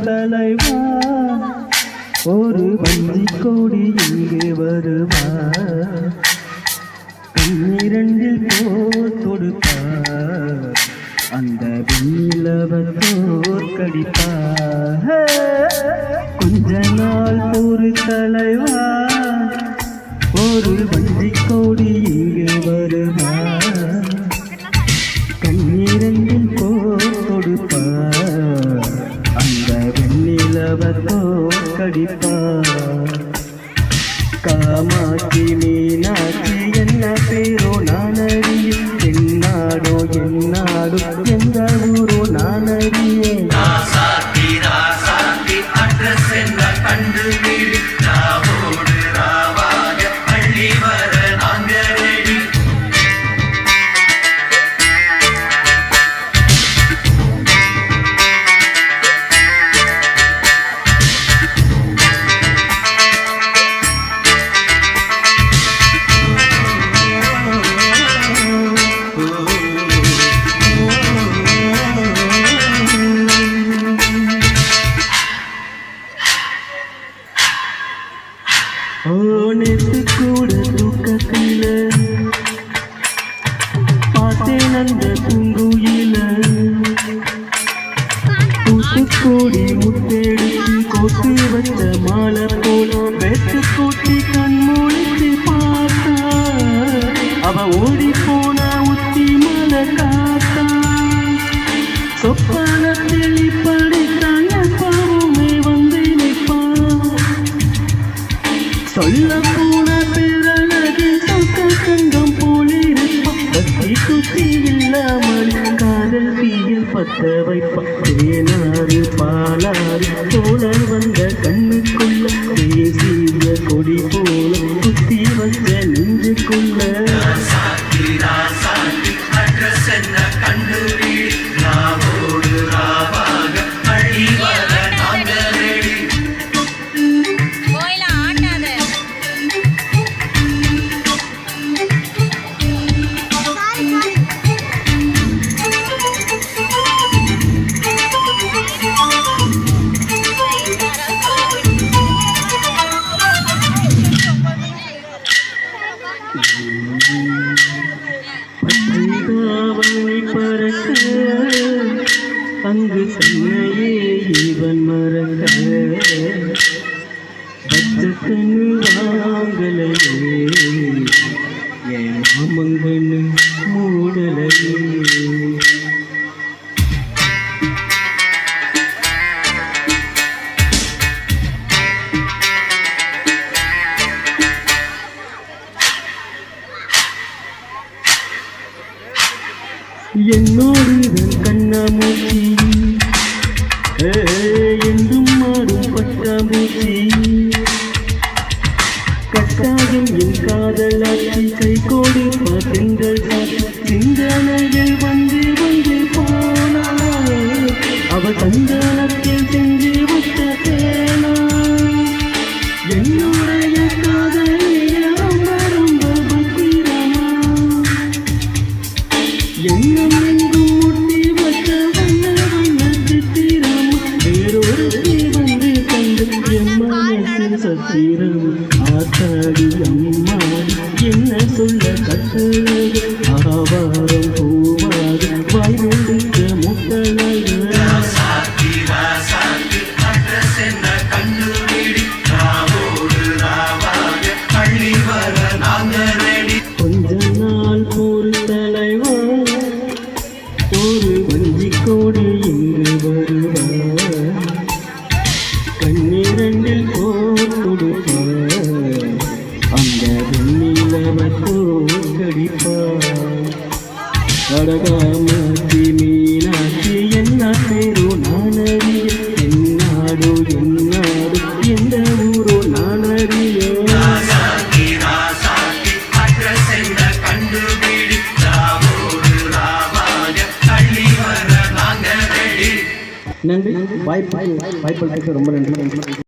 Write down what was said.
தலைவா ஒரு வஞ்சி கோடி இங்கே வருவா கண்ணிரண்டில் போர் கொடுப்பா அந்த வெண்ணிலவர் தோற்கடிப்பா கொஞ்ச நாள் ஒரு தலைவா ஒரு வஞ்சி கோடி இங்கே வருவா கண்ணிரண்டில் போர் கொடுப்பா அந்த வெண்ணிலவர் தோற்கடிப்பா காமாட்சி மீனாட்சி என்ன பேரோ நானறியேன் என்னாடோ என்னாடோ எந்த ஊரோ நானறியேன் நேற்று கூட தூக்கத்தில பார்த்தேன் அந்த பூங்குயில தூத்துக்கூடி முத்தெடுத்து கோட்டு வச்ச மாலை போல வெட்டு கூட்டி கண்மூடிச்சு பார்த்தா அவ ஓடி போன உத்தி மலை காத்தா சொப்பனத்தில் இப்படித்தான் எப்பவுமே வந்து நிற்பான் சொல்ல போன பேரழகு சொக்க கண்டம் போலிருப்பான் பத்தி குத்தி இல்லாமல் காதல் தீயில் பத்த வைப்பான் தேனாறு பாலாறு தோழர் வந்த கண்ணுக்குள்ள தேசிய கொடி போல குத்தி வந்த நெஞ்சுக்குள்ள பறக்க அங்கு தன்னையே இவன் மறக்க பச்சக்கண்ணு வாங்கலையே என் மாமங்கண்ணு மூடலையே என்னோடு கண்ணாமூச்சி என்றும் மாறும் பட்டாம்பூச்சி கட்டாயம் என் காதலாட்சி கை கோடி பாத்திங்கள் சிந்தனைகள் வந்து வந்து போனா அவ சந்தானத்தில் செஞ்சு விட்ட தேனா என்னுடைய காதலிய ரொம்ப ரொம்ப பத்திரமா எங்கும் எங்கும் முட்டி வச்ச வண்ண வண்ண சித்திரம் வேறொரு வந்து கண்டு எம்மனசில் சத்திரம் ஆத்தாடி அம்மாடி என்ன சொல்ல கட்டழகு ஆவாரம் பூவாக வாய் வெடிக்க முட்டழகு கொஞ்ச நாள் ஒரு தலைவா ஒரு வஞ்சி கோடி இங்கு வருவா கண்ணிரண்டில் போர் கொடுப்பா அந்த வெண்ணிலவர் தோற்கடிப்பா அழகாமாட்சி மீனாட்சி என்ன பேரோ நானறிய என்னாடோ என்னாடோ எந்த ஊரோ நானறிய நன்றி வாய்ப்பு ரொம்ப நன்றி.